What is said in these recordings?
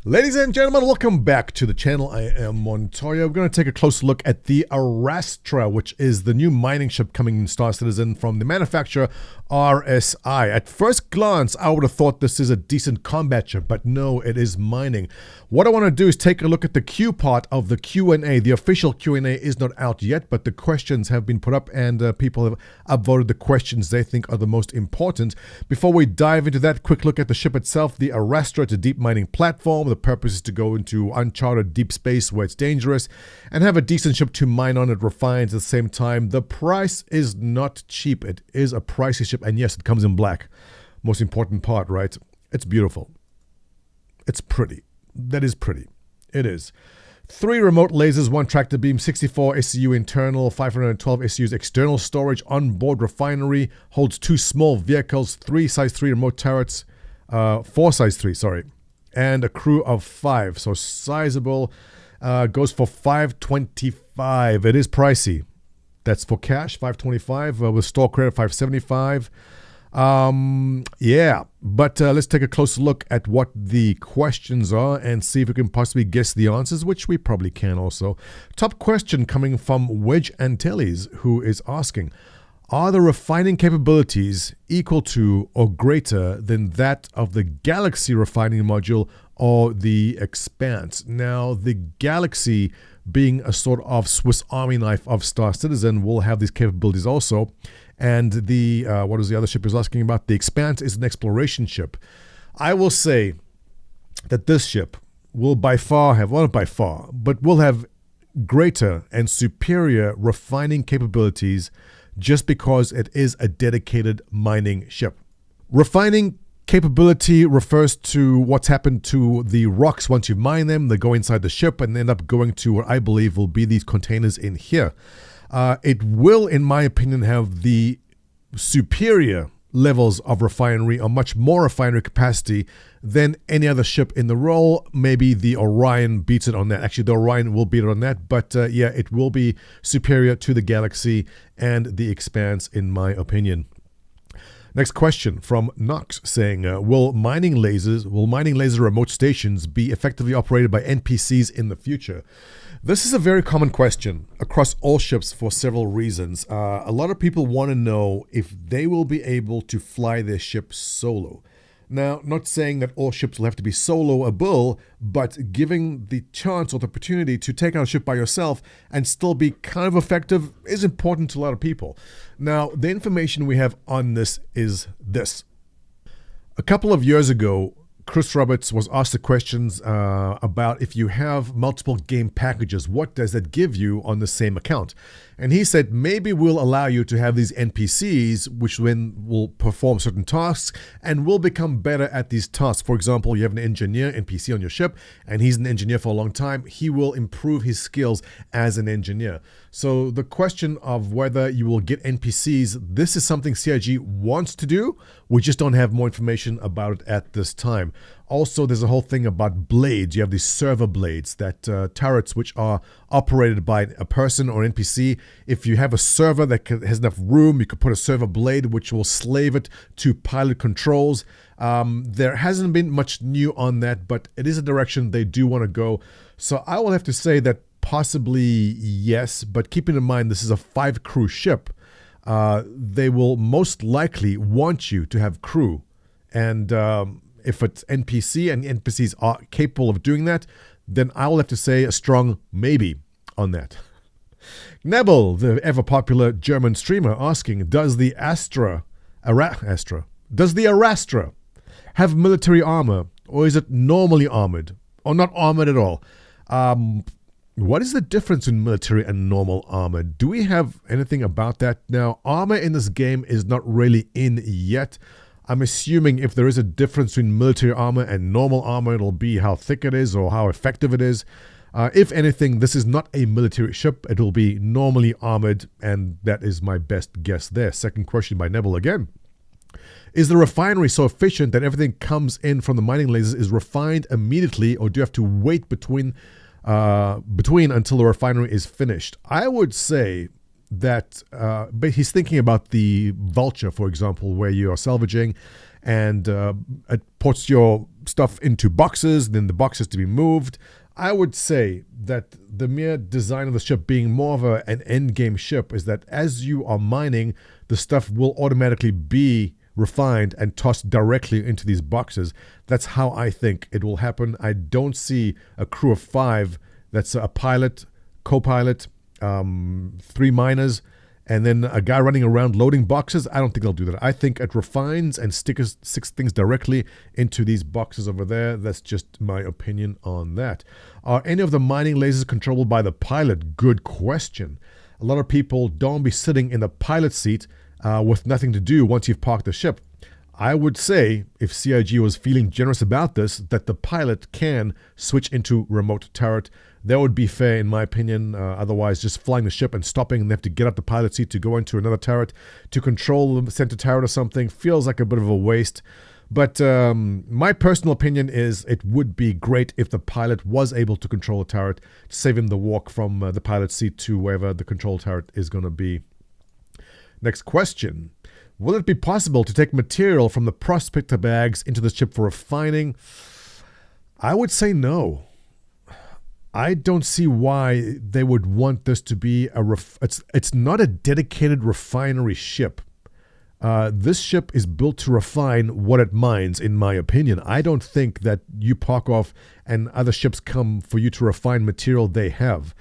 Ladies and gentlemen, welcome back to the channel. I am Montoya. We're going to take a closer look at the Arrastra, which is the new mining ship coming in Star Citizen from the manufacturer RSI. At first glance, I would have thought this is a decent combat ship, but no, it is mining. What I want to do is take a look at the Q part of the Q&A. The official Q&A is not out yet, but the questions have been put up and people have upvoted the questions they think are the most important. Before we dive into that, quick look at the ship itself. The Arrastra, it's a deep mining platform. The purpose is to go into uncharted deep space where it's dangerous and have a decent ship to mine on. It refines at the same time. The price is not cheap. It is a pricey ship, and yes, it comes in black. Most important part, right? It's beautiful. It's pretty. That is pretty. It is. 3 remote lasers, 1 tractor beam, 64 SCU internal, 512 SCUs external storage, onboard refinery, holds 2 small vehicles, 3 size 3 remote turrets, 4 size 3, sorry, and a crew of 5. So sizable. Goes for $525. It is pricey. That's for cash, $525. With store credit, $575. Yeah, but let's take a closer look at what the questions are and see if we can possibly guess the answers, which we probably can also. Top question coming from Wedge Antilles, who is asking, are the refining capabilities equal to or greater than that of the Galaxy refining module or the Expanse? Now, the Galaxy, being a sort of Swiss Army knife of Star Citizen, will have these capabilities also. And the, what is the other ship he's asking about? The Expanse is an exploration ship. I will say that this ship will by far have, well, not by far, but will have greater and superior refining capabilities just because it is a dedicated mining ship. Refining capability refers to what's happened to the rocks once you mine them. They go inside the ship and end up going to what I believe will be these containers in here. It will, in my opinion, have the superior levels of refinery, or much more refinery capacity than any other ship in the role. Maybe the Orion beats it on that. Actually, the Orion will beat it on that. But yeah, it will be superior to the Galaxy and the Expanse, in my opinion. Next question from Knox saying, will mining laser remote stations be effectively operated by NPCs in the future? This is a very common question across all ships for several reasons. A lot of people want to know if they will be able to fly their ship solo. Now, not saying that all ships will have to be soloable, but giving the chance or the opportunity to take out a ship by yourself and still be kind of effective is important to a lot of people. Now, the information we have on this is this. A couple of years ago, Chris Roberts was asked the questions about if you have multiple game packages, what does that give you on the same account? And he said, maybe we'll allow you to have these NPCs, which then will perform certain tasks and will become better at these tasks. For example, you have an engineer NPC on your ship, and he's an engineer for a long time. He will improve his skills as an engineer. So the question of whether you will get NPCs, this is something CIG wants to do. We just don't have more information about it at this time. Also, there's a whole thing about blades. You have these server blades, that turrets which are operated by a person or NPC. If you have a server that has enough room, you could put a server blade which will slave it to pilot controls. There hasn't been much new on that, but it is a direction they do want to go. So I will have to say that possibly yes, but keeping in mind this is a 5-crew ship, they will most likely want you to have crew. And if it's NPC and NPCs are capable of doing that, then I will have to say a strong maybe on that. Nebel, the ever-popular German streamer, asking, does the Arrastra have military armor, or is it normally armored, or not armored at all? What is the difference in military and normal armor? Do we have anything about that? Now, armor in this game is not really in yet. I'm assuming if there is a difference between military armor and normal armor, it'll be how thick it is or how effective it is. If anything, this is not a military ship. It will be normally armored, and that is my best guess there. Second question by Neville again. Is the refinery so efficient that everything comes in from the mining lasers is refined immediately, or do you have to wait between until the refinery is finished? I would say that but he's thinking about the Vulture, for example, where you are salvaging and it puts your stuff into boxes, then the boxes to be moved. I would say that the mere design of the ship being more of an end game ship is that as you are mining, the stuff will automatically be refined and tossed directly into these boxes. That's how I think it will happen. I don't see a crew of 5 that's a pilot, co-pilot, 3 miners, and then a guy running around loading boxes. I don't think they'll do that. I think it refines and sticks things directly into these boxes over there. That's just my opinion on that. Are any of the mining lasers controllable by the pilot? Good question. A lot of people don't be sitting in the pilot seat with nothing to do once you've parked the ship. I would say, if CIG was feeling generous about this, that the pilot can switch into remote turret. That would be fair in my opinion. Otherwise, just flying the ship and stopping and they have to get out the pilot seat to go into another turret to control the center turret or something feels like a bit of a waste. But my personal opinion is it would be great if the pilot was able to control a turret to save him the walk from the pilot seat to wherever the control turret is going to be. Next question. Will it be possible to take material from the prospector bags into the ship for refining? I would say no. I don't see why they would want this to be it's not a dedicated refinery ship. This ship is built to refine what it mines, in my opinion. I don't think that you park off and other ships come for you to refine material they have.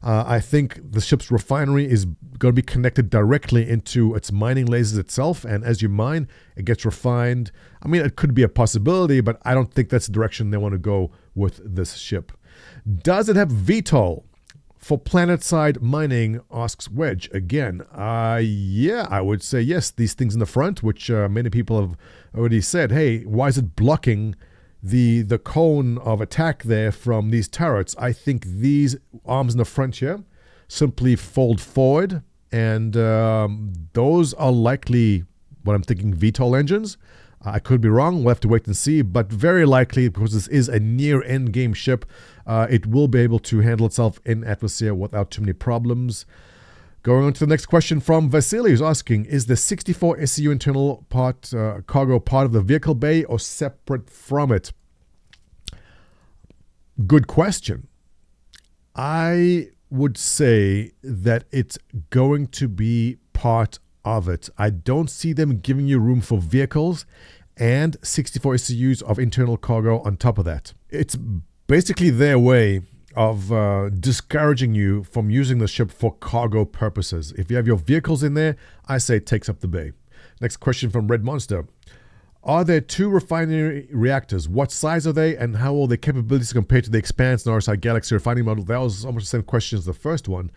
I think the ship's refinery is going to be connected directly into its mining lasers itself, and as you mine, it gets refined. I mean, it could be a possibility, but I don't think that's the direction they want to go with this ship. Does it have VTOL for planet-side mining, asks Wedge again. Yeah, I would say yes. These things in the front, which many people have already said, hey, why is it blocking the cone of attack there from these turrets? I think these arms in the front here simply fold forward, and those are likely what I'm thinking VTOL engines. I could be wrong, we'll have to wait and see, but very likely, because this is a near end game ship, it will be able to handle itself in atmosphere without too many problems. Going on to the next question from Vasily, who's asking, is the 64 SCU internal cargo part of the vehicle bay or separate from it? Good question. I would say that it's going to be part of it. I don't see them giving you room for vehicles and 64 SCUs of internal cargo on top of that. It's basically their way of discouraging you from using the ship for cargo purposes. If you have your vehicles in there, I say it takes up the bay. Next question from Red Monster. Are there 2 refinery reactors? What size are they, and how will their capabilities compare to the Expanse and RSI Galaxy refining model? That was almost the same question as the first one.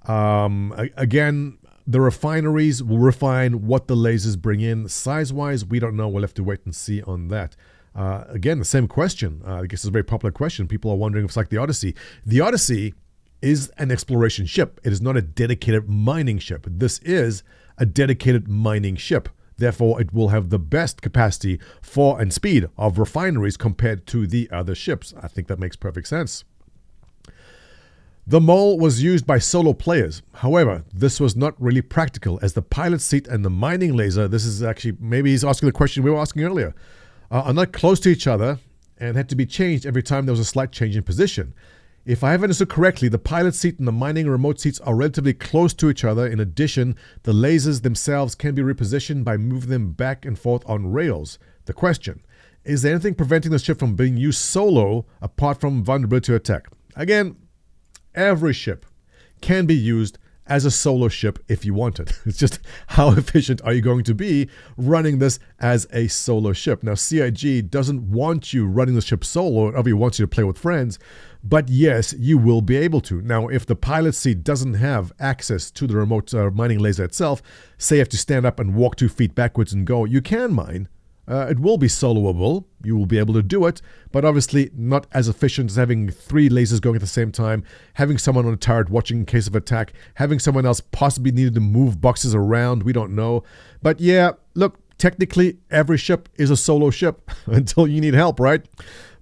Again, the refineries will refine what the lasers bring in. Size-wise, we don't know. We'll have to wait and see on that. Again, the same question. I guess it's a very popular question. People are wondering if it's like the Odyssey. The Odyssey is an exploration ship. It is not a dedicated mining ship. This is a dedicated mining ship. Therefore, it will have the best capacity for and speed of refineries compared to the other ships. I think that makes perfect sense. The mole was used by solo players. However, this was not really practical as the pilot seat and the mining laser, this is actually, maybe he's asking the question we were asking earlier, are not close to each other and had to be changed every time there was a slight change in position. If I have understood correctly, the pilot seat and the mining remote seats are relatively close to each other. In addition, the lasers themselves can be repositioned by moving them back and forth on rails. The question, is there anything preventing the ship from being used solo apart from vulnerability to attack? Again, every ship can be used as a solo ship if you want it. It's just how efficient are you going to be running this as a solo ship? Now, CIG doesn't want you running the ship solo. It obviously wants you to play with friends. But yes, you will be able to. Now, if the pilot seat doesn't have access to the remote mining laser itself, say you have to stand up and walk 2 feet backwards and go, you can mine. It will be soloable. You will be able to do it, but obviously not as efficient as having 3 lasers going at the same time, having someone on a turret watching in case of attack, having someone else possibly needed to move boxes around. We don't know. But yeah, look, technically every ship is a solo ship until you need help, right?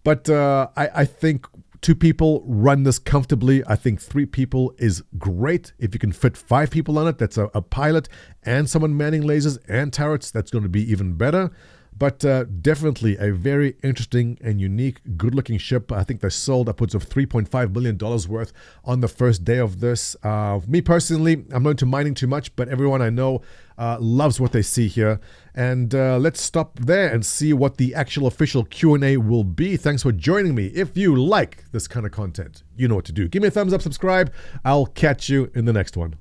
But I think 2 people run this comfortably. I think 3 people is great. If you can fit 5 people on it, that's a pilot and someone manning lasers and turrets, that's going to be even better. But definitely a very interesting and unique, good-looking ship. I think they sold upwards of $3.5 million worth on the first day of this. Me personally, I'm not into mining too much, but everyone I know loves what they see here. And let's stop there and see what the actual official Q&A will be. Thanks for joining me. If you like this kind of content, you know what to do. Give me a thumbs up, subscribe. I'll catch you in the next one.